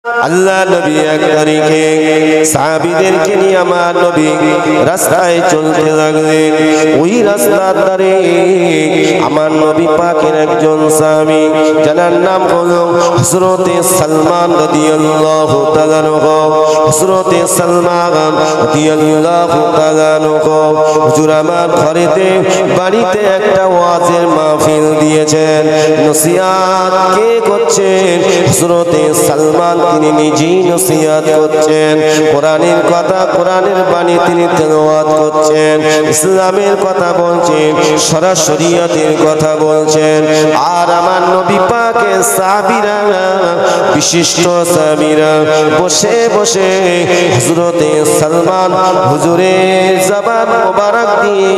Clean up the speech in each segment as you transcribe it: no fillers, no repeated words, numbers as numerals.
আল্লাহ নবী এক তারিখে সাহাবীদেরকে নিয়ে আমার নবী রাস্তায় চলতে লাগলেন। ওই রাস্তার ধারে আমার নবী পাকের একজন সাহাবী যার নাম হলো হযরতে সালমান রাদিয়াল্লাহু তাআলা আনহু। হযরতে সালমান রাদিয়াল্লাহু তাআলা আনহু হুজুর আমার ঘরেতে বাড়িতে একটা ওয়াজের মাহফিল দিয়েছেন। নসিহত কে করছেন? হযরতে সালমান তিনি নিজেই নসিহত করছেন। কোরআনের কথা, কোরআনের বাণী তিনি তেলাওয়াত করছেন। ইসলামের কথা বলছেন, শরিয়তের কথা বলছেন। আর আমার নবী পাকের সাহাবীরা, বিশিষ্ট সাহাবীরা বসে বসে হযরতে সালমান হুজুরের জবান মোবারক দিয়ে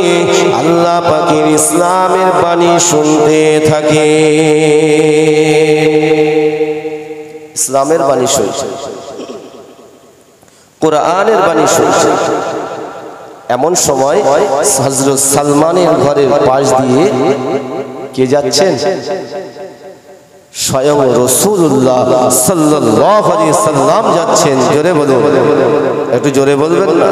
আল্লাহ পাকের ইসলামের বাণী শুনতে থাকে। ইসলামের বাণী শুনছে, কোরআনের বাণী শুনছে। এমন সময় হযরত সালমানের ঘরের পাশ দিয়ে কে যাচ্ছেন? স্বয়ং রাসূলুল্লাহ সাল্লাল্লাহু আলাইহি সাল্লাম যাচ্ছেন। জোরে বলুন, একটু জোরে বলবেন না?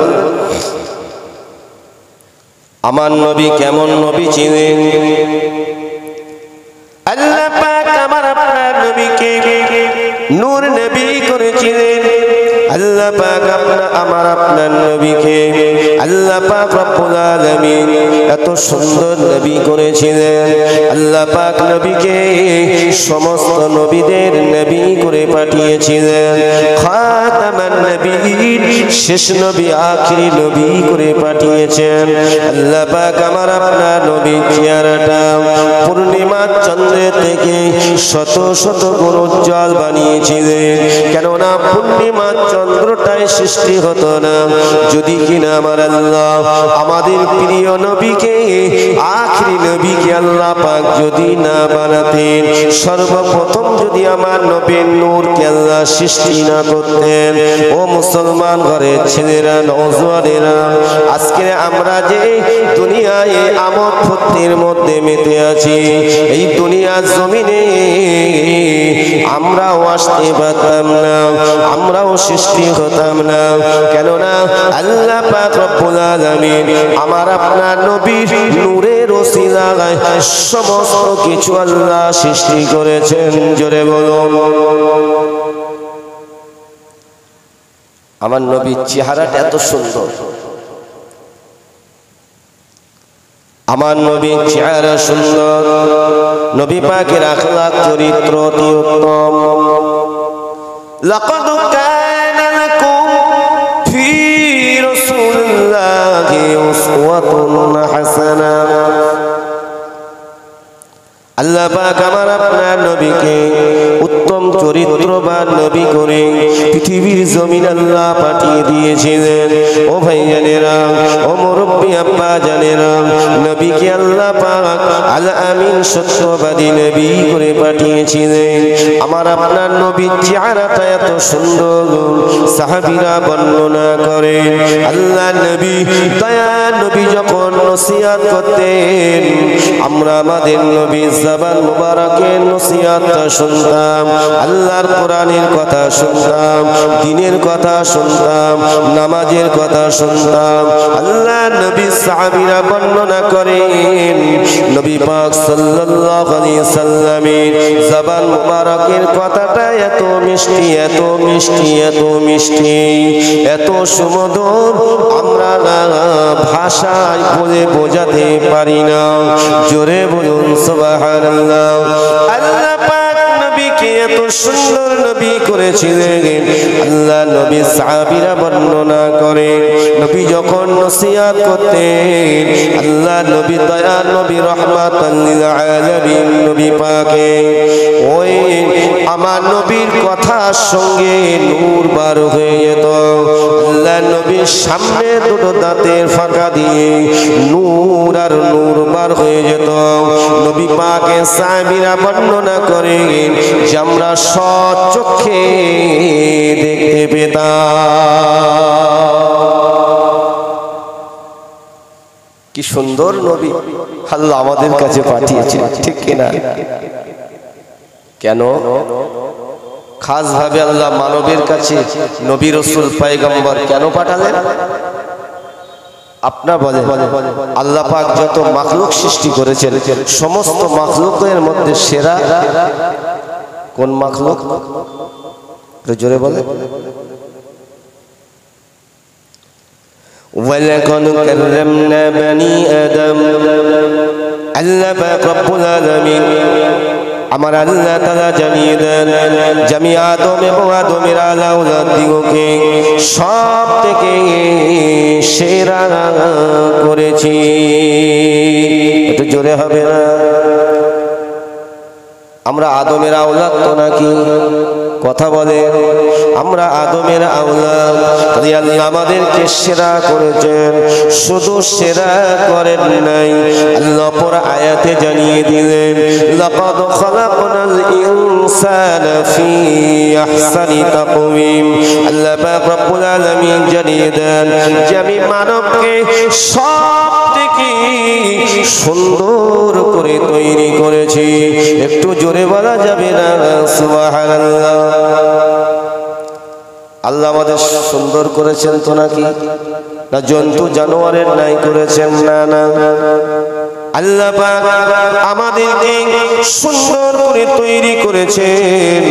আমার নবী কেমন নবী ছিলেন? আল্লাহ পাক আমার আপনার নবীকে নূর নবী করেছিলেন। আল্লাহ পাক আমার আপনার নবীকে আল্লাহ পাক রব্বুল আলামিন এত সুন্দর নবী করেছিলেন। আল্লাহ পাক নবীকে সমস্ত নবীদের নবী করে পাঠিয়েছিলেন। খাতামান নবীয়্যিন, শেষ নবী, আখিরি নবী করে পাঠিয়েছেন। আল্লাহ পাক আমার আপনার নবীর চেহারাটা পূর্ণিমার চন্দ্রের থেকে শত শত গুণ উজ্জ্বল বানিয়েছিলেন। কেননা পূর্ণিমার চন্দ্রটাই সৃষ্টি হতো না যদি কিনা আমার আল্লাহ আমাদের প্রিয় নবীকে, আখিরি নবীকে আল্লাহ পাক যদি না বানাতেন, সর্বপ্রথম যদি আমার নবীর নূরকে আল্লাহ সৃষ্টি না করতেন। ও মুসলমান ঘরের ছেলেরা, নওজওয়ানেরা, আজকে আমরা যে দুনিয়ায় আমোদ ফুর্তির মধ্যে মেতে আছি, এই দুনিয়ার জমিনে আমরাও আসতে পারতাম না, আমরাও সৃষ্টি হতাম না। কেননা আল্লাহ পাক রব্বুল আলামিন আমার আপনার নবীর নূরের ওসিলায় সমস্ত কিছু আল্লাহ সৃষ্টি করেছেন। জোরে বলুন। আমার নবীর চেহারাটা এত সুন্দর, আমার নবীর চেহারা সুন্দর, নবী পাকের আখলাক চরিত্র অতি উত্তম। লাকাদ কানা লাকুম ফি রাসূলিল্লাহি উসওয়াতুন হাসানা। আল্লাহ পাক আমার আপনার নবীকে উত্তম চরিত্রবান নবী করে পৃথিবীর জমিন আল্লাহ পাঠিয়ে দিয়েছিলেন। ও ভাইজানেরা, ও মুরব্বী আব্বা জানেরা, নবীকে আল্লাহ পাক আল আমিন সত্যবাদী নবী করে পাঠিয়েছিলেন। আমার আপনার নবীর চেহারাটা এত সুন্দর, সাহাবীরা বর্ণনা করে আল্লাহ নবী, দয়া নবী যখন নসিহত করতেন, আমরা আমাদের নবী জবান মুবারকের নসিহতটা শুনতাম, আল্লাহর কোরআনের কথা শুনতাম, দ্বীনের কথা শুনতাম, নামাজের কথা শুনতাম। আল্লাহ নবী সাহাবীরা বর্ণনা করেন নবী পাক সাল্লাল্লাহু আলাইহি সাল্লামের জবান মুবারকের কথাটা এত মিষ্টি, এত মিষ্টি, এত মিষ্টি, এত সুমধুর, আমরা ভাষায় বলে বোঝাতে পারি না। জোরে বলুন সুবহানাল্লাহ। আল্লাহ পাক নবীকে এত সুন্দর নবী করেছিলেন। আল্লাহ নবী সাহাবীরা বর্ণনা করে নবী যখন নসিহত করতেন, আল্লাহ নবী দয়ার নবী রাহমাতাল লিল আলামিন নবী পাকে ওই আমার নবীর কথার সঙ্গে নূর বার হয়ে যেত। আল্লাহ নবীর সামনে দুটো দাঁতের ফাঁকা দিয়ে নূর আর নূর বার হয়ে যেত। নবী পাকে সাহাবীরা বর্ণনা করে যে আমরা সচক্ষে দেখতে পেতাম। কি সুন্দর নবী আল্লাহ আমাদের কাছে পাঠিয়েছেন, ঠিক কিনা? কেন? খাস ভাবে আল্লাহ মানবের কাছে নবী রাসূল পয়গম্বর কেন পাঠালেন? আপনার বলে আল্লাহ পাক যত মাখলুক সৃষ্টি করেছেন সমস্ত মাখলুকের মধ্যে সেরা কোন মাখলুক? জোরে বলে। ওয়ালাকাদ কাররামনা বানি আদম, আল্লাহ পাক রব্বুল আলামিন আমার আল্লাহ তাআলা জানিয়ে দেন যে আমি আদম এবং আদমের আওলাদদিগকে সব থেকে সেরা করেছি। একটু জোরে হবে না? আমরা আদমের আওলাদ তো নাকি? কথা বলে আমরা আদমের আওলাদ, আল্লাহ আমাদেরকে সেরা করেছেন। শুধু সেরা করেন নাই, আল্লাহ পর আয়াতে জানিয়ে দিলেন লাকাদ খালাকনাল ইনসানা ফি আহসানি তাকওয়িম। আল্লাহ পাক রব্বুল আলামিন জানিয়ে দেন যে আমি মানবকে সব থেকে সুন্দর করে তৈরি করেছি। একটু জোরে বলা যাবে না সুবহানাল্লাহ? আল্লাহ আমাদের সুন্দর করেছেন তো নাকি? না জন্তু জানোয়ারের নাই করেছেন? না না, আল্লাহ পাক আমাদেরকে সুন্দর করে তৈরি করেছেন।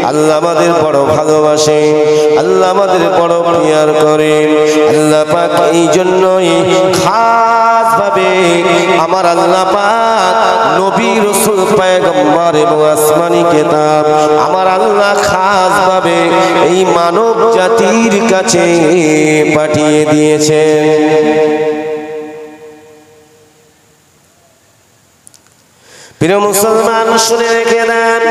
আল্লাহ আমাদের বড় ভালোবাসেন, আল্লাহ আমাদের বড় প্রিয়ার করেন। আল্লাহ পাক এই জন্যই খাস ভাবে আমার আল্লাহ পাক নবী রাসূল পয়গম্বর এবং আসমানি কিতাব আমার আল্লাহ খাস ভাবে এই মানব জাতির কাছে পাঠিয়ে দিয়েছেন। প্রিয় মুসলমান শুনে রেখে দেন,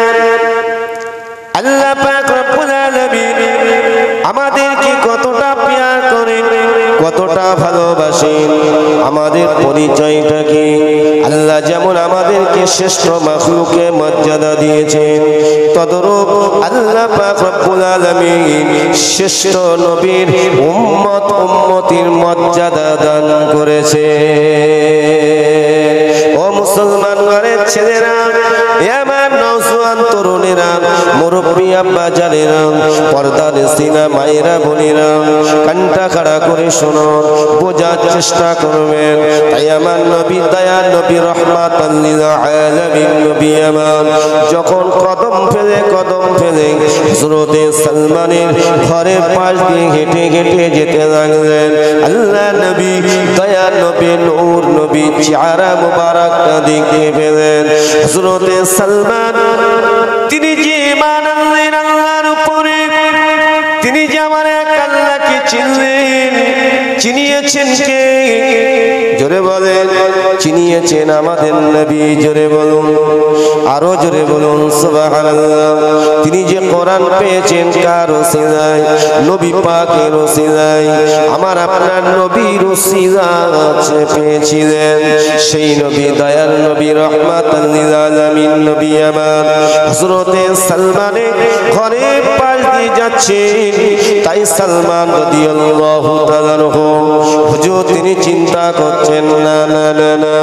আল্লাহ পাক রব্বুল আলামিন আমাদেরকে কতটা প্যার করেন, কতটা ভালোবাসেন। আমাদের পরিচয়টা কি? আল্লাহ যেমন আমাদেরকে শ্রেষ্ঠ মাখলুকে মর্যাদা দিয়েছেন, তদরূপ আল্লাহ পাক রব্বুল আলামিন শ্রেষ্ঠ নবীর উম্মতির মর্যাদা দান করেছে। ও মুসলমান ঘরের ছেলেরা, আমার নওজোয়ান তরুণেরা, মুরব্বী আব্বা জানেরা, পর্দার সিনা মায়েরা বোনেরা, কানটা খাড়া করে শোনো, বোঝার চেষ্টা করবেন। তাই আমার নবী দয়ার নবী রহমাতাল লিল আলামিন নবী আমার যখন কদম ফেলে হযরতে সালমানের ঘরের পাশ দিয়ে হেঁটে হেঁটে যেতে লাগলেন, আল্লাহ নবী দয়ার নবী নূর নবী চেহারা মুবারকটা দেখতে পেলেন। হযরতে সালমান তিনি যে ঈমান আনলেন আল্লাহর উপরে, তিনি যে আমার এক আল্লাহকে চিনলেন। চিনিয়েছেন কে? জোরে বলেন। চিনিয়েছেন আমাদের নবী। জোরে বলুন, আরো জোরে বলুন সুবহানাল্লাহ। তিনি যে কোরআন পেয়েছেন কার ওসিলায়? নবী পাকের ওসিলায়। আমার আপনার নবীর ওসিলায় পেয়েছিলেন। সেই নবী দয়ার নবী রহমাতাল লিল আলামিন নবী আমার হযরতে সালমানের ঘরের পাশ দিয়ে যাচ্ছেন। তাই সালমান রাদিয়াল্লাহু তাআলা হুজুর তিনি চিন্তা করছেন, না না না না,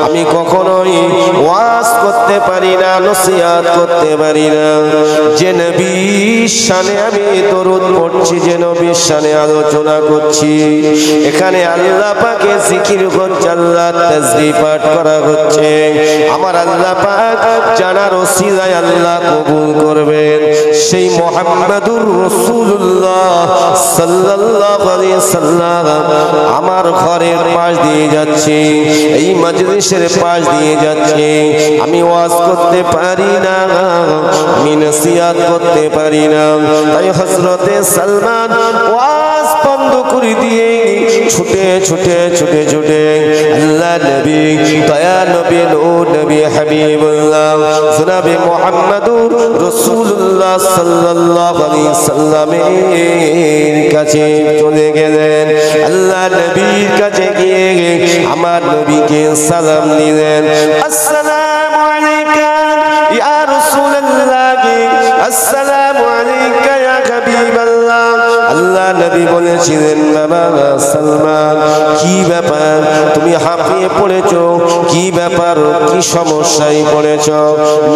আমি কখনোই ওয়াজ করতে পারি না, নসিহত করতে পারি না। যে নবীর শানে আমি দরুদ পড়ছি, যে নবীর শানে আলোচনা করছি, এখানে আল্লাহ পাকে জিকির হচ্ছে, আল্লাহ তাসবিহ পাঠ করা হচ্ছে। আমার আল্লাহ পাক জানার ওসিলায় আল্লাহ কবুল করবেন। সেই মুহাম্মাদুর রাসূলুল্লাহ সাল্লাল্লাহু আলাইহি সাল্লাম আমার ঘরের পাশ দিয়ে যাচ্ছে, এই মজলিসের পাশ দিয়ে যাচ্ছে। আমি ওয়াজ করতে পারি না, আমি নসিহত করতে পারি না। তাই হযরতে সালমান ওয়াজ বন্ধ করে দিয়ে ছুটে ছুটে ছুটে ছুটে আল্লাহ নবী দয়া নবী নূর নবী হাবিবুল্লাহ জনাবে মুহাম্মাদুর রাসূলুল্লাহ সাল্লাল্লাহু আলাইহি সাল্লামের কাছে চলে গেলেন। আল্লাহ নবীর কাছে গিয়ে আমার নবীকে সালাম দিলেন, আসসালামু আলাইকা ইয়া রাসূলুল্লাহ, আসসালামু আলাইকা ইয়া হাবিবাল্লাহ। আল্লাহ আল্লাহ নবী বলেছিলেন বাবা সালমান কি ব্যাপার তুমি হাঁপিয়ে পড়েছো কি ব্যাপার কি সমস্যায় পড়েছো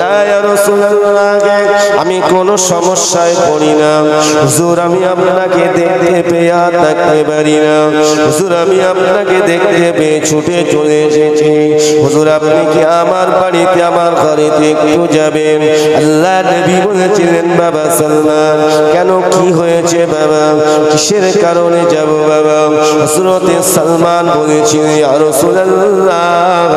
না ইয়া রাসূলুল্লাহ আমি কোনো সমস্যায় পড়ি না হুজুর আমি আপনাকে দেখতে পেয়ে থাকতে পারি না হুজুর আমি আপনাকে দেখতে পেয়ে ছুটে চলে এসেছি হুজুর আপনি কি আমার বাড়িতে আমার ঘরেতে একটু যাবেন আল্লাহ নবী বলেছিলেন বাবা সালমান কেন কি হয়েছে বাবা কিসের কারণে যাব বাবা হযরত সালমান বলেছিলেন ইয়া রাসূলুল্লাহ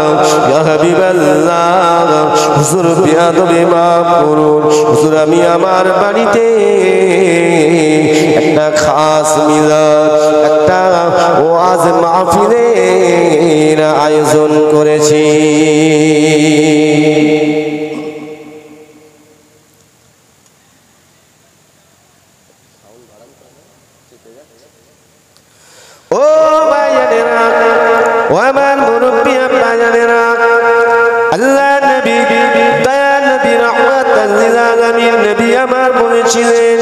ইয়া হাবিবাল্লাহ হুজুর বিয়াদবি মাফ করুন হুজুর আমি আমার বাড়িতে একটা খাস মিলাদ একটা ওয়াজ মাহফিলের আয়োজন করেছি ও ভাইয়েরা ও আমার মুরব্বি ভাইয়েরা আল্লাহ নবী দয়া নবী রাহমাতাল লিল আলামিন নবী আমার বলেছিলেন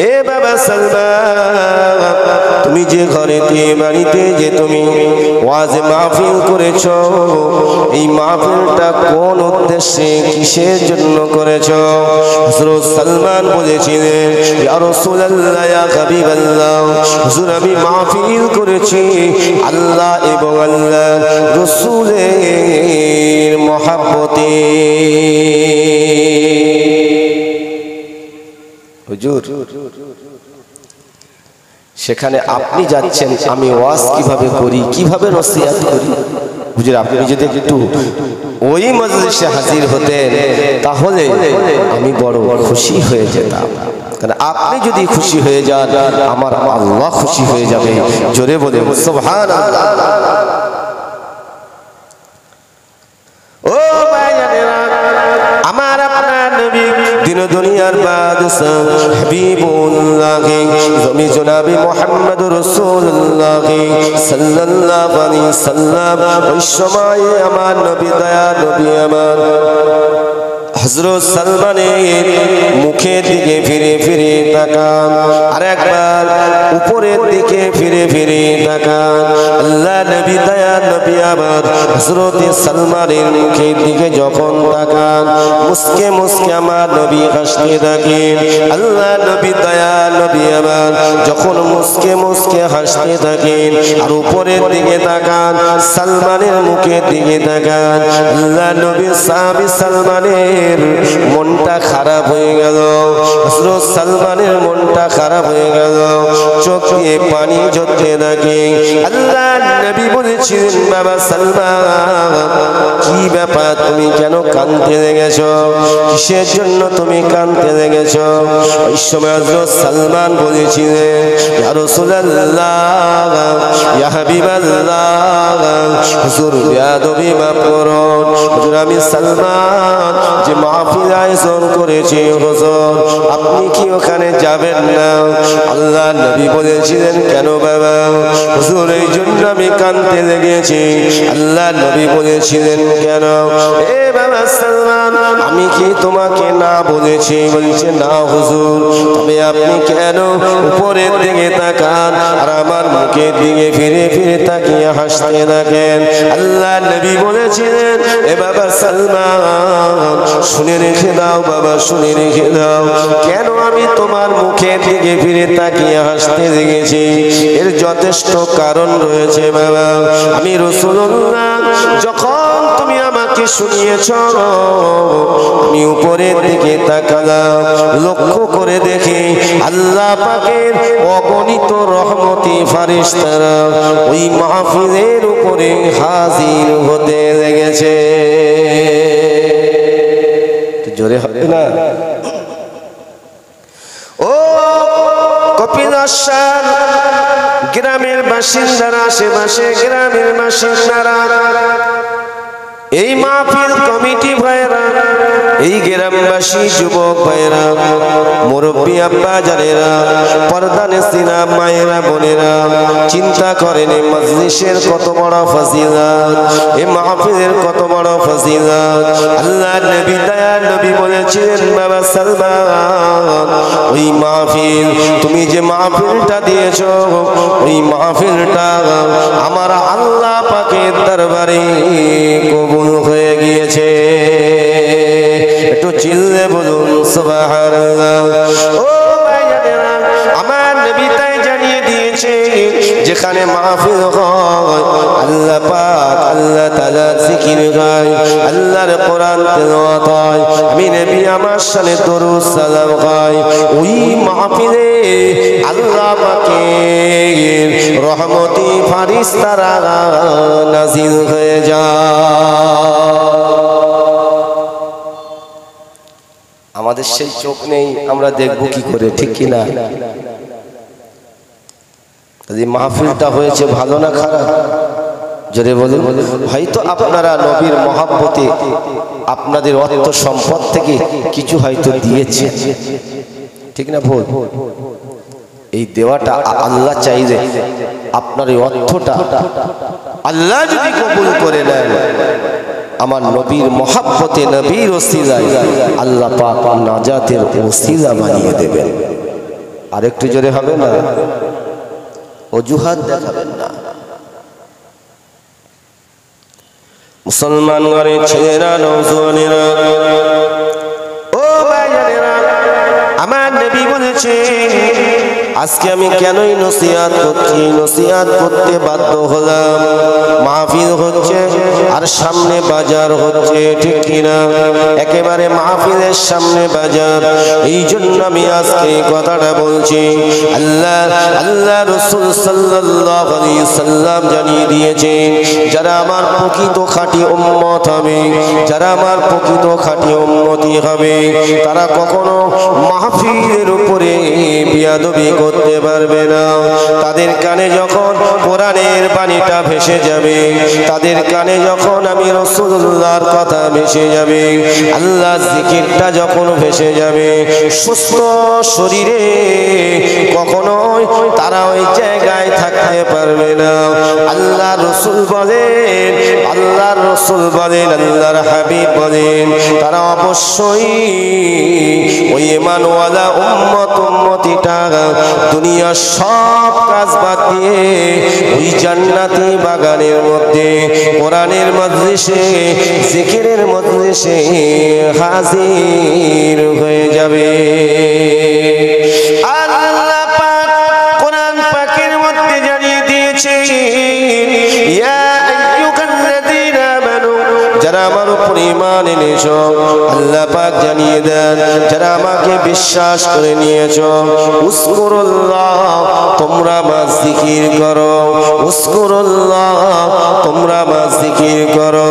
এ বাবা সালমান তুমি যে ঘরেতে বাড়িতে যে তুমি ওয়াজ মাহফিল করেছো এই মাহফিলটা কোন উদ্দেশ্যে কিসের জন্য করেছো হযরত সালমান বলেছিলেন ইয়া রাসূলুল্লাহ ইয়া হাবিবাল্লাহ হুজুর আমি মাহফিল করেছি আল্লাহ এবং আল্লাহ রাসূলের মহব্বতে হুজুর সেখানে আপনি যাচ্ছেন আমি ওয়াজ কিভাবে করি কিভাবে নসিহত করি হুজুর আপনি যদি একটু ওই মজলিসে হাজির হতেন তাহলে আমি বড় খুশি হয়ে যেতাম কারণ আপনি যদি খুশি হয়ে যান আমার আল্লাহ খুশি হয়ে যাবে জোরে বলে সুবহানাল্লাহ ও ভাইয়েরা আমার আপনার নবী দিন দুনিয়ার বাদশাহ হাবিবুল্লাহ জমি জনাবে মুহাম্মদুর রাসূলুল্লাহ সাল্লাল্লাহু আলাইহি সাল্লাম ওই সময় আমার নবী দয়া নবী আমার হযরত সালমানের মুখের দিকে ফিরে ফিরে তাকান আর একবার উপরের দিকে ফিরে ফিরে তাকান আল্লাহ নবী দয়া নবী আমার হযরত সালমানের মুখের দিকে যখন তাকান মুস্কে মুস্কে আমার নবী হাসতে থাকেন আল্লাহ নবী দয়া নবী আমার যখন মুস্কে মুস্কে হাসতে থাকেন আর উপরের দিকে তাকান সালমানের মুখের দিকে তাকান আল্লাহ নবী সাহাবী সালমানের মনটা খারাপ হয়ে গেল হযরত সালমানের মনটা খারাপ হয়ে গেল চোখ দিয়ে পানি ঝরতে থাকে আল্লাহ নবী বলেছিলেন বাবা সালমান কি ব্যাপার তুমি কেন কাঁদতে লেগেছো কিসের জন্য তুমি কাঁদতে লেগেছো ওই সময় হযরত সালমান বলেছিলেন ইয়া রাসূলুল্লাহ ইয়া হাবিবাল্লাহ হুজুর বিয়াদবি মাফ করুন হুজুর আমি সালমান যে মাহফিল আয়োজন করেছে হুজুর আপনি কি ওখানে যাবেন না আল্লাহ নবী বলেছিলেন কেন বাবা হুজুর এই জন্য আমি কাঁদতে লেগেছি আল্লাহ নবী বলেছিলেন কেন এ বাবা সালমান আমি কি তোমাকে না বলেছি বলছে না হুজুর তবে আপনি কেন উপরের দিকে তাকান আর আমার মুখের দিকে ফিরে ফিরে তাকিয়ে হাসতে থাকেন আল্লাহ নবী বলেছিলেন এ বাবা সালমান শুনে রেখে দাও বাবা শুনে রেখে দাও কেন আমি তোমার মুখের দিকে ফিরে তাকিয়ে হাসতে লেগেছি এর যথেষ্ট কারণ রয়েছে বাবা আমি রাসূলুল্লাহ যখন তুমি আমাকে শুনিয়েছ আমি উপরের দিকে তাকালাম লক্ষ্য করে দেখি আল্লাহ পাকের অগণিত রহমতি ফেরেশতারা ওই মাহফিলের উপরে হাজির হতে লেগেছে জোরে হবে না ও কপিলাসার গ্রামের বাসিন্দারা আশেপাশে গ্রামের বাসিন্দারা এই মাহফিল কমিটি ভাইরা এই গ্রামবাসী যুবক ভাইরা, মুরব্বী আব্বা জানেরা, পর্দানেসিনা মায়েরা বোনেরা, চিন্তা করেন এই মজলিসের কত বড় ফজিলত, এই মাহফিলের কত বড় ফজিলত। আল্লাহ নবী দয়ার নবী বলেছিলেন, বাবা সালমান, ওই মাহফিল, তুমি যে মাহফিলটা দিয়েছো, ওই মাহফিলটা আমার আল্লাহ পাকের দরবারে কবুল হয়ে গিয়েছে। একটু চিল্লে বলুন সুবহানাল্লাহ। ও ভাইয়েরা, আমার নবী তাই জানিয়ে দিয়েছে, যেখানে মাহফিল হয়, আল্লাহ পাক আল্লাহ তাআলা জিকির গায়, আল্লাহর কোরআন তেলাওয়াত হয়, আমি নবী আমার শানে দরুদ সালাম গায়, ওই মাহফিলে আল্লাহ পাকের রহমতি ফারিস্তারা নাজিল হয়ে যায়। আমাদের সেই চোখ নেই, আমরা দেখবো কি করে, ঠিক কিনা? মাহফিলটা হয়েছে ভালো না খারাপ? জোরে বলুন। হয়তো আপনারা নবীর মহব্বতে আপনাদের অর্থ সম্পদ থেকে কিছু হয়তো দিয়েছে, ঠিক না ভুল? এই দেওয়াটা আল্লাহ চাইলে আপনার এই অর্থটা আল্লাহ যদি কবুল করে নেন, আমার নবীর মহব্বতে, নবীর ওসিলায় আল্লাহ পাক নাজাতের ওসিলা বানিয়ে দেবেন। আর একটু জোরে হবে না, অজুহাত দেখাবেন না। মুসলমান ঘরে ছেলেরা, নওজোয়ানেরা, ও ভাইয়েরা, আমার নবী বলেছে, আজকে আমি কেনই নসিহত করছি, নসিহত করতে বাধ্য হলাম। মাহফিল হচ্ছে আর সামনে বাজার হচ্ছে, ঠিক কিনা? একেবারে মাহফিলের সামনে বাজার। এই জন্য আমি আজকে কথাটা বলছি। আল্লাহ রাসূল সাল্লাল্লাহু আলাইহি সাল্লাম জানিয়ে দিয়েছেন, যারা আমার প্রকৃত খাঁটি উম্মত হবে, যারা আমার প্রকৃত খাঁটি উম্মতি হবে, তারা কখনো মাহফিলের উপরে বিয়াদবি করতে পারবে না। তাদের কানে যখন কোরআনের বাণীটা ভেসে যাবে, তাদের কানে যখন আমি রাসূলুল্লাহর কথা ভেসে যাবে, আল্লাহ জিকিরটা যখন ভেসে যাবে, সুস্থ শরীরে কখনোই তারা ওই জায়গায় থাকতে পারবে না। আল্লাহ রাসূল বলেন, আল্লাহর রাসূল বলেন, আল্লাহর হাবিব বলেন, তারা অবশ্যই ওই ঈমানওয়ালা উম্মতিটা দুনিয়ার সব কাজ বাদ দিয়ে ওই জান্নাতি বাগানের মধ্যে, কোরআনের মজলিসে, জিকিরের মজলিসে হাজির হয়ে যাবে। আল্লাহ পাক কোরআন পাকের মধ্যে জানিয়ে দিয়েছে, ইয়া আইয়ুহাল্লাযীনা আমানু, যারা আমার উপর ঈমান এনেছো, আল্লাহ পাক জানিয়ে দেন, যারা আমাকে বিশ্বাস করে নিয়েছো, উযকুরুল্লাহ, তোমরা আমার জিকির করো, উযকুরুল্লাহ, তোমরা আমার জিকির করো।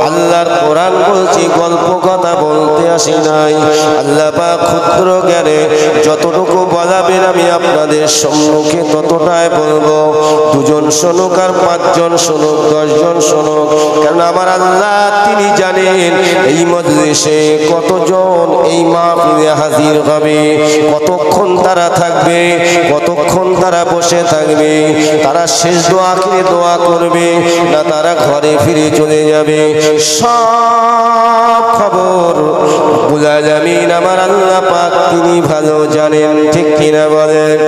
আল্লাহর কোরআন বলছি, গল্প কথা বলতে আসি নাই। আল্লাহ পাক ক্ষুদ্র জ্ঞানে যতটুকু বলাবেন আমি আপনাদের সম্মুখে ততটাই বলবো। দুজন শুনুক আর পাঁচজন শুনুক, 10 জন শুনুক, কারণ আমার আল্লাহ তিনি জানেন এই মজলিসে কতজন এই মাহফিলে হাজির হবে, কতক্ষণ তারা থাকবে, কতক্ষণ তারা বসে থাকবে, তারা শেষ দোয়া করে দোয়া করবে না তারা ঘরে ফিরে চলে যাবে, সব খবর বুঝা যাবেন আমার আল্লাহ পাক তিনি ভালো জানেন, ঠিক কিনা বলেন?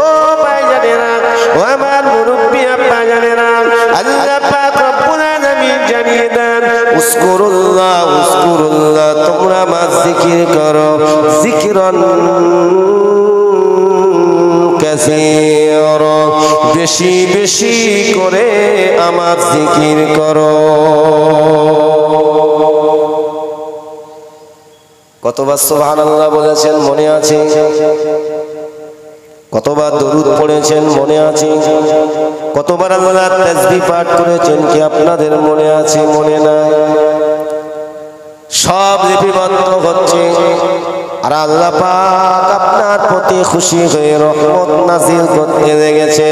ও ভাইজানেরা, ও আমার মুরব্বি আব্বা জানেরা, আল্লাহ পাক রব্বুল আলামিন জানিয়ে দেন, উযকুরুল্লাহ, উযকুরুল্লাহ, তোমরা আমার জিকির করো, জিকরান কাসীরা, বেশি বেশি করে আমার জিকির করো। কতবার সুবহানাল্লাহ বলেছেন মনে আছে? কতবার দরুদ পড়েছেন মনে আছে? কতবার আল্লাহর তাসবিহ পাঠ করেছেন কি আপনাদের মনে আছে? মনে নাই? সব লিপিবদ্ধ হচ্ছে, আর আল্লাহ পাক আপনার প্রতি খুশি হয়ে রহমত নাজিল করতে লেগেছে।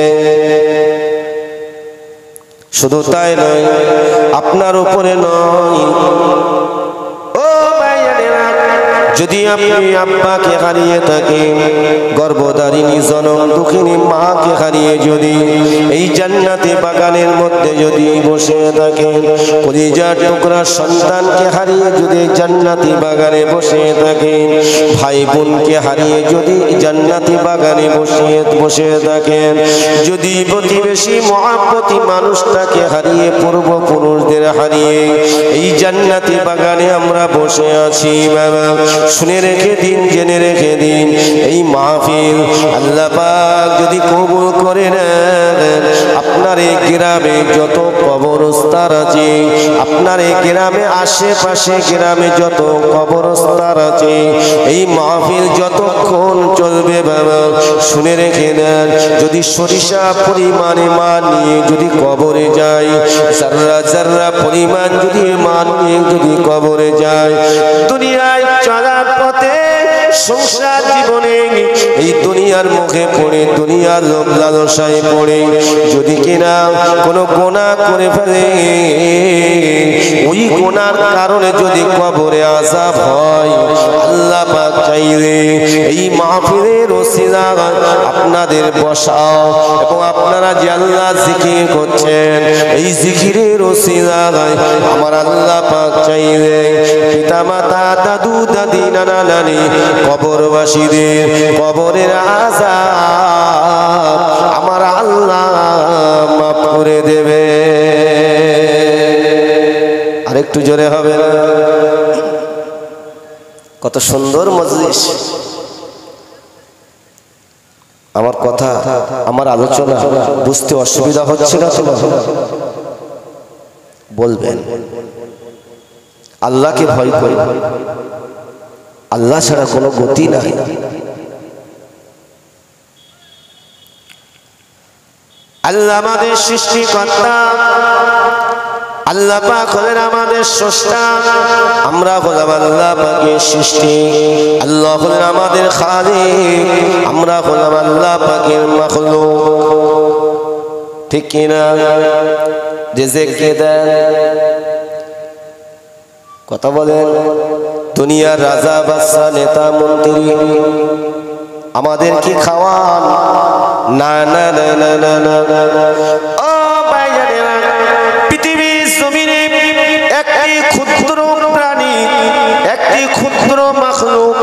শুধু তাই নয়, আপনার উপরে নয়, ও ভাইয়েরা, যদি আপনি আব্বাকে হারিয়ে থাকেন, গর্ভধারিণী জনম দুঃখিনী মাকে হারিয়ে যদি এই জান্নাতি বাগানের মধ্যে যদি বসে থাকেন, কলিজার টুকরা সন্তানকে হারিয়ে যদি জান্নাতি বাগানে বসে থাকেন, ভাই বোনকে হারিয়ে যদি জান্নাতি বাগানে বসে থাকেন, যদি প্রতিবেশী মহাব্বতী মানুষটাকে হারিয়ে পূর্বপুরুষদের হারিয়ে এই জান্নাতি বাগানে আমরা বসে আছি, বাবা শুনে রেখে দিন, জেনে রেখে দিন, এই মাহফিল আল্লাহ পাক যদি কবুল করে নেন, আপনার এই গ্রামে যত কবরস্থান আছে, আপনার এই গ্রামে আশেপাশে গ্রামে যত কবরস্থান আছে, এই মাহফিল যতক্ষণ চলবে বাবা শুনে রেখে দেন, যদি সরিষা পরিমাণে মান নিয়ে যদি কবরে যায়, জাররা জাররা পরিমাণ যদি মান নিয়ে যদি কবরে যায়, দুনিয়ায় চলার পথে সংসার জীবনে এই দুনিয়ার মুখে পড়ে, দুনিয়ার লোভ লালসায় পড়ে যদি কিনা কোনো গুনাহ করে ফেলে, ওই গুনার কারণে যদি কবরে আযাব হয়, আল্লাহ পাক চাইলে এই মাহফিলের ওসিলায় আপনাদের বসাও এবং আপনারা যে আল্লাহ জিকির করছেন, এই জিকিরের ওসিলায় আমার আল্লাহ পাক চাইলে পিতা মাতা দাদু দাদি নানা নানি কবরবাসীদের কবরের আযাব আমার আল্লাহ মাফ করে দেবে। আরেকটু জোরে হবে না? কত সুন্দর মজলিস। আমার কথা, আমার আলোচনা বুঝতে অসুবিধা হচ্ছে না তো? বলবেন আল্লাহকে ভয় করি, আল্লাহ ছাড়া কোনো গতি নাই। আল্লাহ আমাদের সৃষ্টিকর্তা, আল্লাহ পাক হলেন আমাদের স্রষ্টা, আমরা হলাম আল্লাহ পাকের সৃষ্টি। আল্লাহ হলেন আমাদের খালিক, আমরা হলাম আল্লাহ পাকের মাখলুক। ঠিক কিনা? রিজিক কে দেন? কথা বলেন। দুনিয়ার রাজা বাদশা নেতা মন্ত্রী আমাদের কি খাওয়ান? না না না না না না। ও ভাইজানেরা, পৃথিবীর জমিনে একটি ক্ষুদ্র প্রাণী, একটি ক্ষুদ্র মাখলুক,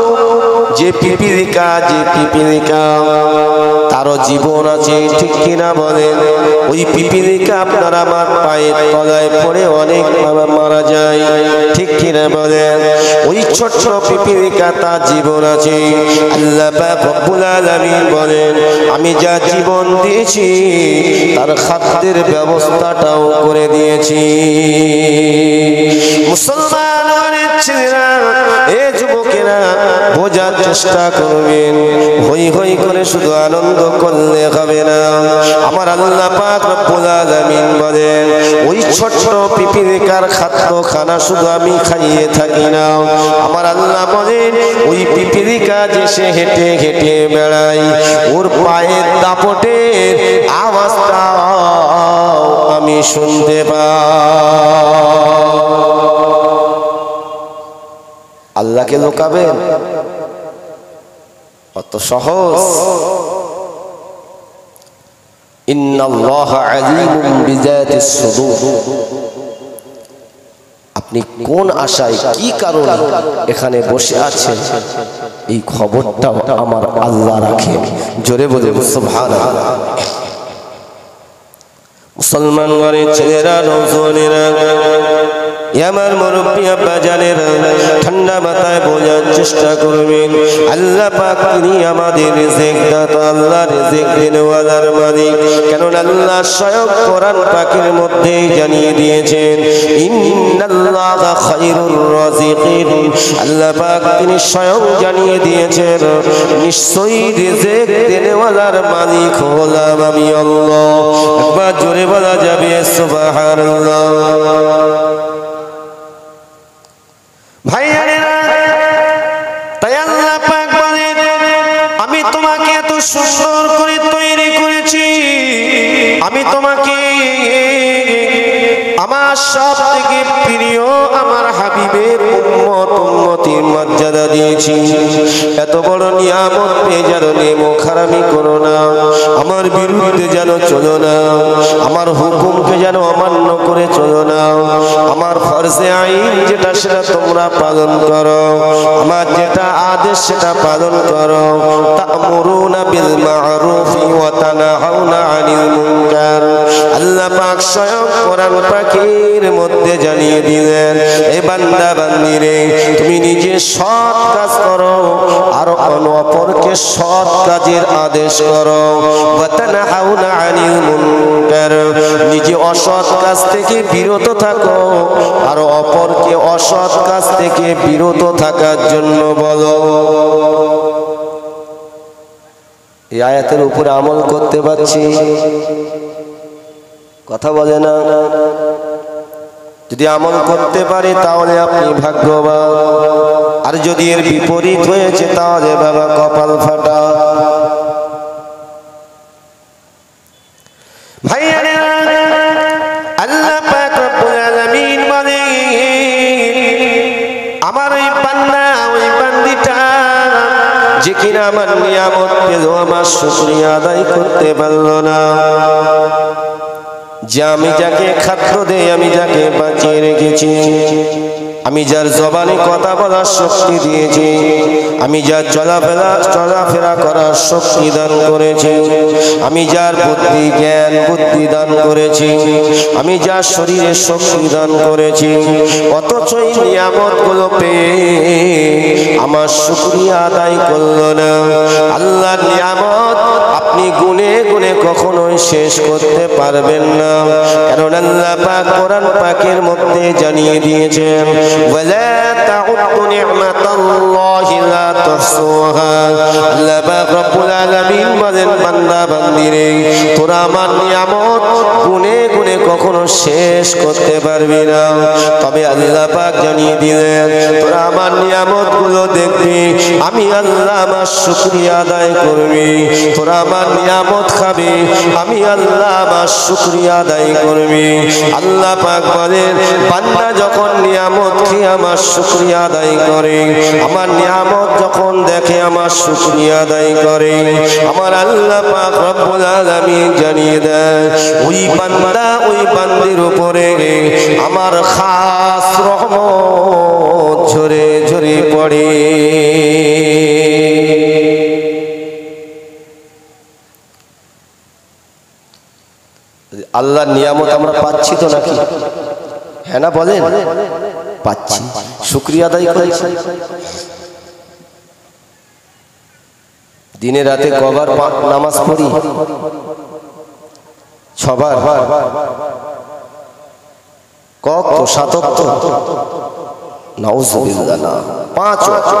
যে পিপিলিকা, যে পিপিলিকা তারও জীবন আছে। ঠিক কিনা বলেন? ওই পিপিলিকা আপনার আমার পায়ের তলায় পড়ে অনেক মারা যায়। ঠিক কিনা বলেন? ওই ছোট্ট পিপিলিকা তার জীবন আছে। আল্লাহ পাক রব্বুল আলামিন বলেন, আমি যা জীবন দিয়েছি তার খাদ্যের ব্যবস্থাটাও করে দিয়েছি। মুসলমানের ছেলেরা, এ যুবকেরা বোঝার চেষ্টা করবেন। হই হই করে শুধু আনন্দ করলে হবে না। আমার আল্লাহ পাক রব্বুল আলামিন বলেন, ওই ছোট্ট পিপিলিকার খাদ্য খানা শুধু আমি খাইয়ে থাকি না। আমার আল্লাহ বলেন, ওই পিপিলিকা যে সে হেঁটে হেঁটে বেড়ায়, ওর পায়ের দাপটের আওয়াজটা আমি শুনতে পাই। আল্লাহকে লোকাবেন? অত সহজ? ইন্নাল্লাহা আলিমুম বিযাতিস সুদূর। আপনি কোন আশায়, কি কারণে এখানে বসে আছেন, এই খবরটা আমার আল্লাহ রাখেন। জোরে বলে সুবহানাল্লাহ। মুসলমান ঘরের ছেলেরা, নওজওয়ানেরা, আমার মুরব্বী আব্বা জানেরা, ঠান্ডা মাথায় বোঝার চেষ্টা করবেন। আল্লাহ পাক তিনি আমাদের রিজিক দাতা, আল্লাহ রিজিক দেনওয়ালার মালিক। কেননা আল্লাহ স্বয়ং কোরআন পাকের মধ্যে জানিয়ে দিয়েছেন, ইন্নাল্লাহা খায়রুর রাযিকিন। আল্লাহ পাক তিনি স্বয়ং জানিয়ে দিয়েছেন, নিশ্চয়ই রিজিক দেনওয়ালার মালিক হলাম আমি আল্লাহ। একবার জোরে বলা যাবে সুবহানাল্লাহ। ভাইয়ারা, তাই আল্লাহ পাক বলেন, আমি তোমাকে এত সুন্দর করে তৈরি করেছি, আমি তোমাকে আমার সব থেকে প্রিয় আমার হাবিবের উম্মতির মর্যাদা দিয়েছি। এত বড় নিয়ামত পেয়ে যেন নেমখারামি করো না, আমার বিরুদ্ধে যেন চলো না, আমার হুকুমকে যেন অমান্য করে চলো না। আমার ফরজে আইন যেটা সেটা তোমরা পালন করো, আমার যেটা আদেশ সেটা পালন করো। তা'মুরুনা বিল মা'রুফি ওয়া তানহাউনা আনিল মুনকার। আল্লাহ পাক স্বয়ং কোরআন পাকের মধ্যে জানিয়ে দিলেন, এ বান্দা বান্দিরে, তুমি নিজে সৎ কাজ করো আর অপরকে সৎ কাজের আদেশ করো। ওয়া তানহাউনা আনিল মুনকার, নিজে অসৎ কাজ থেকে বিরত থাকো আর অপরকে অসৎ কাজ থেকে বিরত থাকার জন্য বলো। এই আয়াতের উপরে আমল করতে পারছি? কথা বলে না। যদি আমল করতে পারে তাহলে আপনি ভাগ্যবান, আর যদি এর বিপরীত হয়েছে তাহলে বাবা কপাল ফাটা। ভাইয়ারা, আল্লাহ পাক রব্বুল আলামিন বলেন, আমার ওই বান্দা ওই বান্দিটা যে কিনা আমার নিয়ামত পেল, আমার শুকরিয়া আদায় করতে পারল না, যে আমি যাকে খাদ্য দেই, আমি যাকে বাঁচিয়ে রেখেছি, আমি যার জবানে কথা বলার শক্তি দিয়েছি, আমি যার চলাফেরা করার শক্তি দান করেছি, আমি যার বুদ্ধি জ্ঞান বুদ্ধি দান করেছি, আমি যার শরীরে শক্তি দান করেছি, অথচ এই নিয়ামতগুলো পেয়ে আমার শুকরিয়া আদায় করল না। আল্লাহর নিয়ামত আপনি গুনে গুনে কখনোই শেষ করতে পারবেন না, কারণ আল্লাহ পাক কোরআন পাকের মধ্যে জানিয়ে দিয়েছেন, ওয়ালা তাউদ্দু নি'মাতাল্লাহি লা তুহসুহা। আল্লাহ পাক রব্বুল আলামিন বলেন, বান্দা বান্দিরে, তোরা আমার নিয়ামত গুনে গুনে কখনো শেষ করতে পারবি না। তবে আল্লাহ পাক জানিয়ে দিলেন, তোরা আমার নিয়ামতগুলো দেখবি, আমি আল্লাহ আমার শুকরিয়া আদায় করবি। তোরা আমার নিয়ামত খাবি, আমি আল্লাহ আমার শুকরিয়া আদায় করবি। আল্লাহ পাক বলেন, বান্দা যখন নিয়ামত খেয়ে আমার শুকরিয়া আদায় করে, আমার নিয়ামত যখন দেখে আমার শুকরিয়া আদায় করে, আমার আল্লাহ পাক রব্বুল আলামিন জানিয়ে দেয়, ওই বান্দা ওই বান্দির উপরে আমার খাস রহমত ঝরে ঝরে পড়ে। আল্লাহর নিয়ামত আমরা পাচ্ছি তো নাকি? হ্যাঁ না বলেন? পাচ্ছি, শুকরিয়া আদায় করেছি। দিনে রাতে কবার নামাজ পড়ি? 6 বার। কত? 7 ওয়াক্ত? নাউজুবিল্লাহ, না, 5 ওয়াক্ত।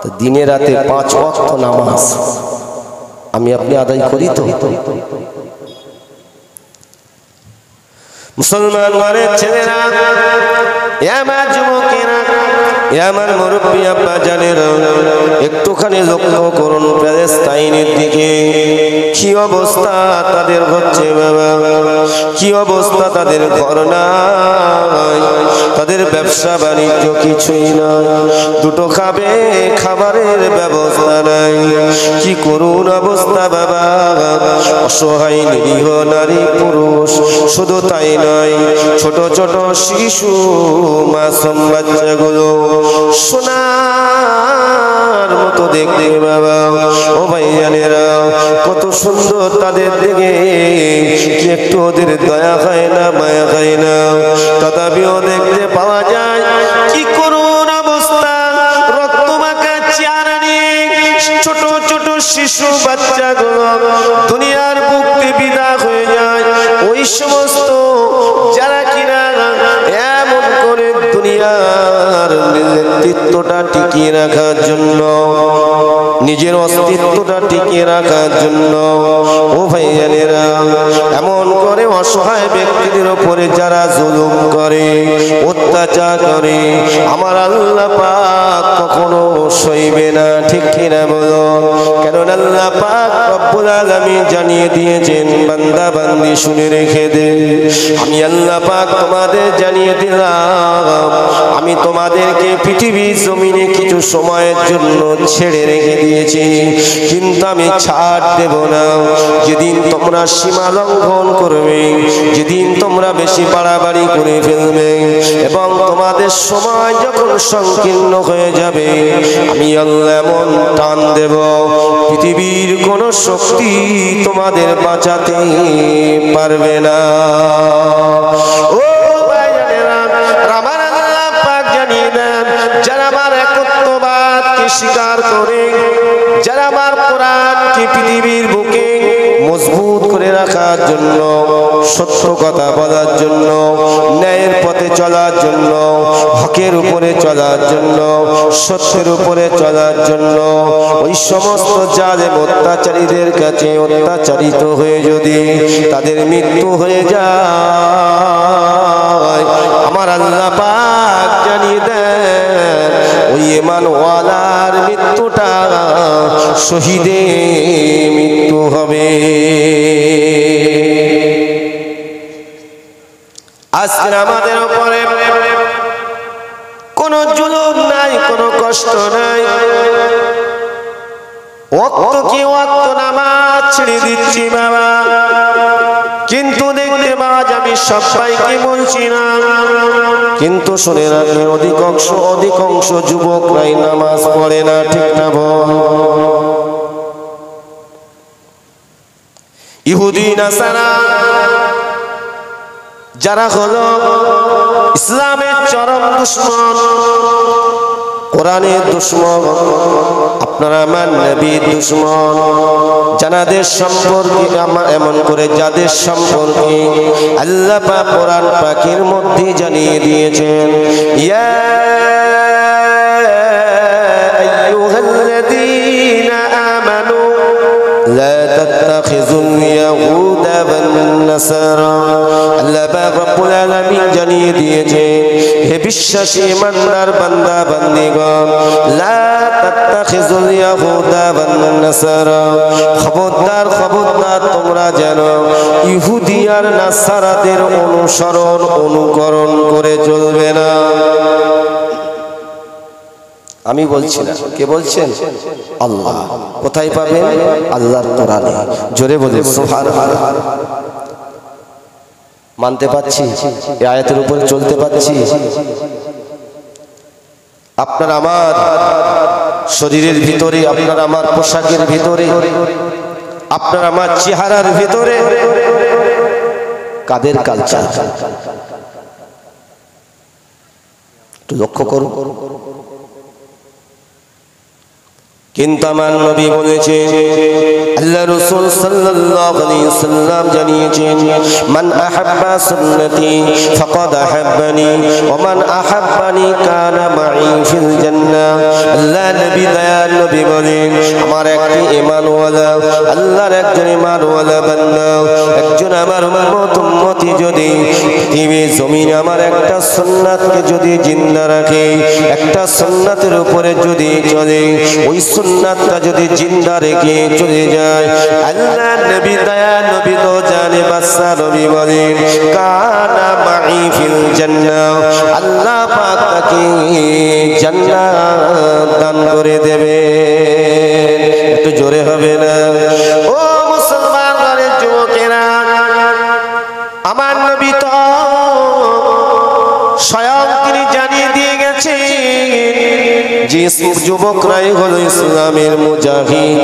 তো দিনে রাতে 5 ওয়াক্ত নামাজ আমি আপনি আদায় করি তো? মুসলমান ঘরের ছেলেরা, আমার যুবকেরা, আমার মুরব্বী আব্বা জানেরা, একটুখানি লক্ষ্য করুন প্যালেস্তাইনের দিকে। কি অবস্থা তাদের হচ্ছে বাবা, কি অবস্থা তাদের, ঘর নাই, তাদের ব্যবসা বাণিজ্য কিছুই নাই, দুটো খাবে খাবারের ব্যবস্থা নাই। কি করুন অবস্থা বাবা, অসহায় নিরীহ নারী পুরুষ, শুধু তাই নয়, ছোট ছোট শিশু মাসুম বাচ্চাগুলো সোনার মতো দেখতে বাবা। ও ভাইয়ানেরা, কত সুন্দর তাদের দিকে, কি একটু ওদের দয়া হয় না, মায়া হয় না? তথাপিও দেখতে পাওয়া যায় কি করুন অবস্থা, রক্তমাখা চেহারা নিয়ে ছোট ছোট শিশু বাচ্চাগুলো দুনিয়ার মুক্তি বিদা হয়ে যায়। ওই সমস্ত যারা কিনা এমন করে দুনিয়ার নেতৃত্বটা টিকিয়ে রাখার জন্য, নিজের অস্তিত্বটা টিকিয়ে রাখার জন্য, ও ভাইয়ানেরা, এমন করে অসহায় ব্যক্তিদের উপরে যারা জুলুম করে, অত্যাচার করে, আমার আল্লাহ পাক কখনো সইবে না। ঠিক কিনা বলো? কারণ আল্লাহ পাক রব্বুল আলামিন জানিয়ে দিয়েছেন, বান্দা বান্দি শুনে রেখে দে, আমি আল্লাহ পাক তোমাদের জানিয়ে দিলাম, আমি তোমাদেরকে পৃথিবীর জমিনে কিছু সময়ের জন্য ছেড়ে রেখে দিয়েছি, কিন্তু আমি ছাড় দেব না। যেদিন তোমরা সীমা লঙ্ঘন করবে, যেদিন তোমরা বেশি বাড়াবাড়ি করে ফেলবে এবং তোমাদের সময় যখন সংকীর্ণ হয়ে যাবে, আমি আল্লাহ এমন টান দেব, পৃথিবীর কোন শক্তি তোমাদের বাঁচাতে পারবে না। ও ভাইয়েরা, আমার আল্লাহ পাক জানিয়ে দেন, যারা আমার একত্ববাদকে স্বীকার করে, যারা আমার কোরআনকে পৃথিবীর বুকে মজবুত করে রাখার জন্য, সত্য কথা বলার জন্য, ন্যায়ের পথে চলার জন্য, হকের উপরে চলার জন্য, সত্যের উপরে চলার জন্য, ওই সমস্ত জালেম অত্যাচারীদের কাছে অত্যাচারিত হয়ে যদি তাদের মৃত্যু হয়ে যায়, আমার আল্লাহ পাক জানিয়ে দেন, ওই ঈমানওয়ালার মৃত্যুটা শহীদের মৃত্যু হবে। আজকে আমাদের উপরে কোনো জুলুম নাই, কোনো কষ্ট নাই, ওয়াক্ত কি ওয়াক্ত নামাজ ছেড়ে দিচ্ছি বাবা, কিন্তু দেখতে বাজ আমি সবাইকে বলছি না, কিন্তু শুনে রাখি অধিকাংশ যুবকরাই নামাজ পড়ে না, ঠিক না বল? ইহুদি নাসারা যারা হলো ইসলামের চরম দুশমন, কোরআনের দুশমন, আপনারা আমার নবীর দুশমন, যাদের সম্পর্কে এমন করে যাদের সম্পর্কে আল্লাহ পাক কোরআন পাকের মধ্যে জানিয়ে দিয়েছেন, ইয়া আইয়ুহাল্লাযীনা আমানু লা তাত্তাখিযুল ইয়াহুদা ওয়ান নাসারা। আল্লাহ পাক রব্বুল আলামিন জানিয়ে দিয়েছে, হে বিশ্বাসী ইমানদার বান্দা বান্দীগণ, লা তাত্তাখিযুল ইয়াহুদা ওয়ান নাসারা, খবরদার খবরদার তোমরা যেন ইহুদি আর নাসারাদের অনুকরণ করে চলবে না। আমি বলছি না, কে বলছেন? আল্লাহ। কোথায় পাবেন? আল্লাহর কোরআনে। জোরে বলে সুবহানাল্লাহ। মানতে পাচ্ছি, এই আয়াতের উপরে চলতে পাচ্ছি। আপনার আমার শরীরের ভিতরে, আপনার আমার পোশাকের ভিতরে, আপনার আমার চেহারার ভিতরে কাদের কালচার একটু লক্ষ্য করুন। কিন্তু আমার নবী বলেছেন, আল্লাহ রাসূল সাল্লাল্লাহু আলাইহি ওয়াসাল্লাম জানিয়েছেন, মান আহাব্বা সুন্নতি ফাকাদ আহাব্বানি ওয়া মান আহাব্বানি কানা মাই ফিল জান্নাহ। আল্লাহ নবী দয়াল নবী বলেন, আমার একটি ঈমানওয়ালা, আল্লাহর একজন ঈমানওয়ালা বান্দা, একজন আমার উম্মতি যদি পৃথিবীর জমিনে আমার একটা সুন্নাতকে যদি জিন্দা রাখে, একটা সুন্নাতের উপরে যদি চলে, ওই সুন্নাতটা যদি জিন্দা রেখে চলে যায়, আল্লাহ নবী দয়া নবী তো জানে, বাদশা নবী বলেন, কানা মাই ফিল জান্নাহ, আল্লাহ পাক তাকে জান্নাত দান করে দেবে। একটু জোরে হবে না? ও মুসলমান ঘরের যুবকেরা, আমার নবী তো স্বয়ং তিনি জানিয়ে দিয়ে গেছে যে যুবকরাই হলো ইসলামের মুজাহিদ।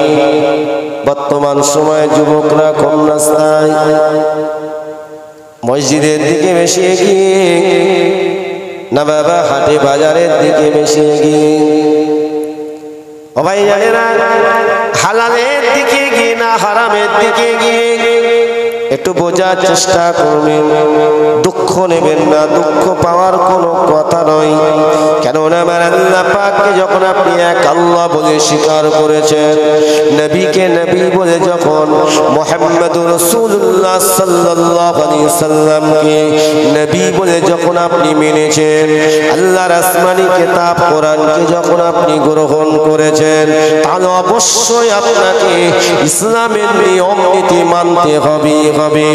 বর্তমান সময়ে যুবকরা কোন রাস্তায়? মসজিদের দিকে বেশি এগিয়ে না বাবা হাটে বাজারের দিকে বেশি এগিয়ে? ও ভাই জানেরা, হালালের দিকে গিয়ে না হারামের দিকে গিয়ে? একটু বোঝার চেষ্টা করবেন, দুঃখ নেবেন না, দুঃখ পাওয়ার কোনো কথা নয়। কেননা আমার আল্লাহ পাককে যখন আপনি এক আল্লাহ বলে স্বীকার করেছেন, নবীকে নবী বলে যখন মুহাম্মদুর রাসূলুল্লাহ সাল্লাল্লাহু আলাইহি সাল্লামকে নবী বলে যখন আপনি মেনেছেন, আল্লাহর আসমানি কিতাব কোরআনকে যখন আপনি গ্রহণ করেছেন, তাহলে অবশ্যই আপনাকে ইসলামের নিয়ম নীতি মানতে হবে।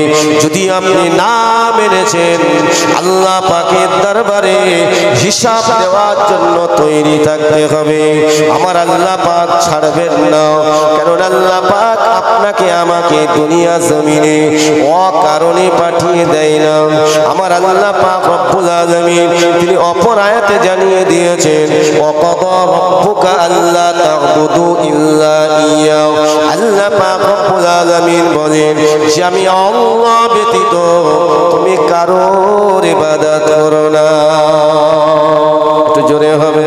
যদি আপনি না মেনেছেন, আল্লাহ পাকের দরবারে হিসাব দেওয়ার জন্য তৈরি থাকতে হবে। আমার আল্লাহ পাক ছাড়বেন না, কারণ আল্লাহ পাক আপনাকে আমাকে দুনিয়া জমিনে অকারণে পাঠিয়ে দেয় না। আমার আল্লাহ পাক রব্বুল আলামিন তিনি অপর আয়াতে জানিয়ে দিয়েছেন, ওয়াকাদা রাব্বুকা আল্লা তা'বুদু ইল্লা ইয়্যাহু। আল্লাহ পাক রব্বুল আলামিন বলেন যে আমি আল্লাহ ব্যতীত তুমি কারোর ইবাদত করো না। একটু জোরে হবে।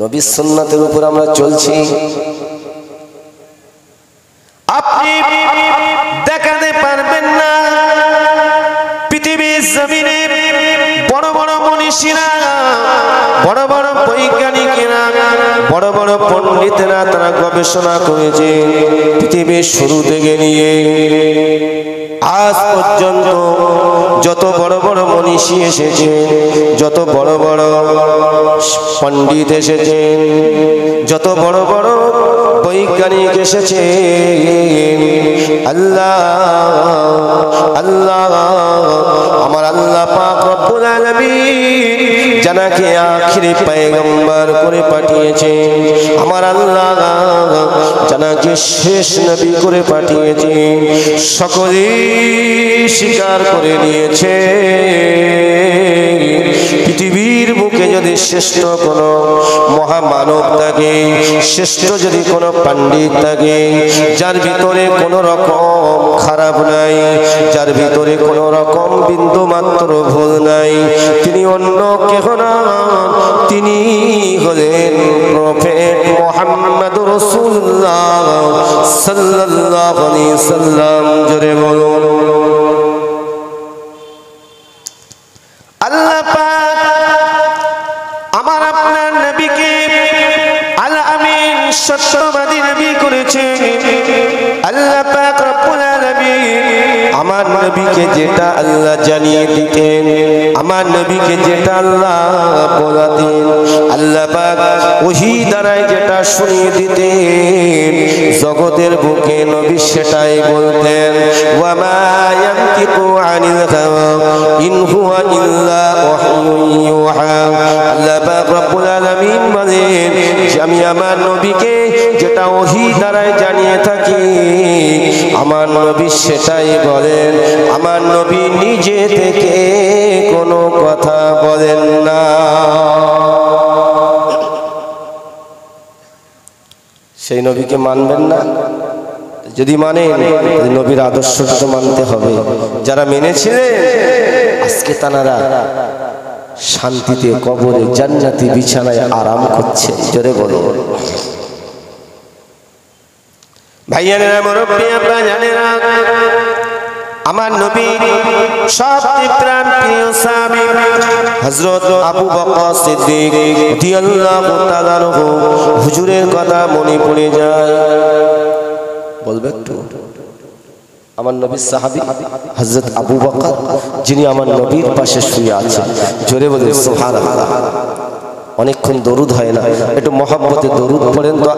নবীর সুন্নাতের উপর আমরা চলছি। আপনি দেখাতে পারবেন না পৃথিবীর জমিনে বড় বড় মনীষীরা, বড় বড় বৈজ্ঞানিকেরা, বড় বড় পণ্ডিতেরা তারা গবেষণা করেছে পৃথিবীর শুরু থেকে নিয়ে আজ পর্যন্ত। যত বড় বড় মনীষী এসেছে, যত বড় বড় পণ্ডিত এসেছেন, যত বড় বড় বৈজ্ঞানিক এসেছে, আল্লাহ আল্লাহ আমার আল্লাহ পাক রব্বুল আলামিন জানাকে আখিরি পয়গম্বর করে পাঠিয়েছে। আমার আল্লাহ জানাকে শেষ নবী করে পাঠিয়েছে। সকলেই স্বীকার করে নিয়েছে পৃথিবীর বুকে যদি শ্রেষ্ঠ কোনো মহামানব থাকে, শ্রেষ্ঠ যদি কোনো পণ্ডিত থাকে, যার ভিতরে কোনো রকম খারাপ নাই, যার ভিতরে কোনো রকম বিন্দু মাত্র ভুল নাই, তিনি অন্য কেহ না, তিনি হলেন প্রফেট মুহাম্মদুর রাসূলুল্লাহ সাল্লাল্লাহু আলাইহি সাল্লাম। জোরে বলুন আল্লাহ পাক আমার আপনার নবীকে আল আমিন সত্যবাদী নবী করেছেন। আল্লাহ পাক রব্বুল আলামিন আমার নবীকে যেটা আল্লাহ জানিয়ে দিতেন, আমার নবীকে যেটা আল্লাহ বলাতেন, আল্লাহ পাক ওহী দ্বারাই যেটা শুনিয়ে দিতেন, জগতের বুকে নবী সেটাই বলতেন। ওয়া মা ইয়ানতিকু আনিল হাওয়া ইন হুয়া ইল্লা ওয়াহয়ুন ইউহা। আল্লাহ পাক রব্বুল আলামিন বলেন যে আমি আমার নবীকে যেটা ওহী দ্বারাই জানিয়ে থাকি, আমার নবী সেটাই বলেন। আমার নবী নিজে থেকে কোনো কথা বলেন না। সেই নবীকে মানবেন না? যদি মানেন নবীর আদর্শটা তো মানতে হবে। যারা মেনেছিলেন আজকে তারা শান্তিতে কবরে জান্নাতি বিছানায় আরাম করছে। জোরে বলো ভাইয়ানেরা, মুরব্বী, আপনারা জানেন আমার নবী সবচেয়ে প্রাণ প্রিয় সাহাবী হযরত আবু বকর সিদ্দিক রাদিয়াল্লাহু তাআলা আনহু, হুজুরের কথা মনে পড়ে যায়। বলবে একটু আমার নবীর সাহাবী হযরত আবু বকর, যিনি আমার নবীর পাশে শুয়ে আছেন। জোরে বলেন সুবহানাল্লাহ। অনেকক্ষণ দরুদ হয় না, একটু মহব্বতে দরুদ পড়েন তো।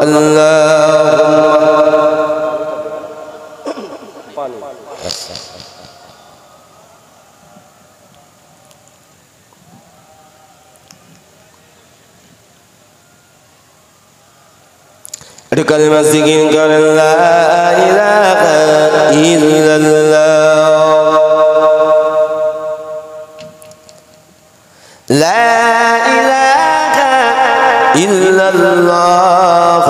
একটু কালিমা জিকির করেন, লা ইলাহা ইল্লাল্লাহ, লা ইলাহা ইল্লাল্লাহ,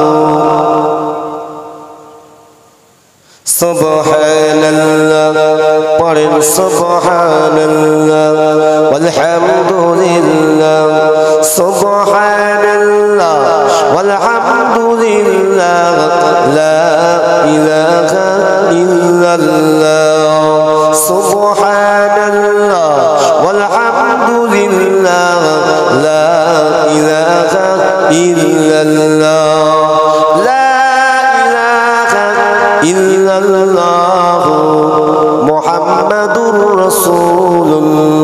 সুবহানাল্লাহ, পড়েন সুবহানাল্লাহ, আলহামদুলিল্লাহ, সুবহানাল্লাহ, আলহামদুলিল্লাহ, লা ইলাহা ইল্লাল্লাহু মুহাম্মাদুর রাসূলুল্লাহ।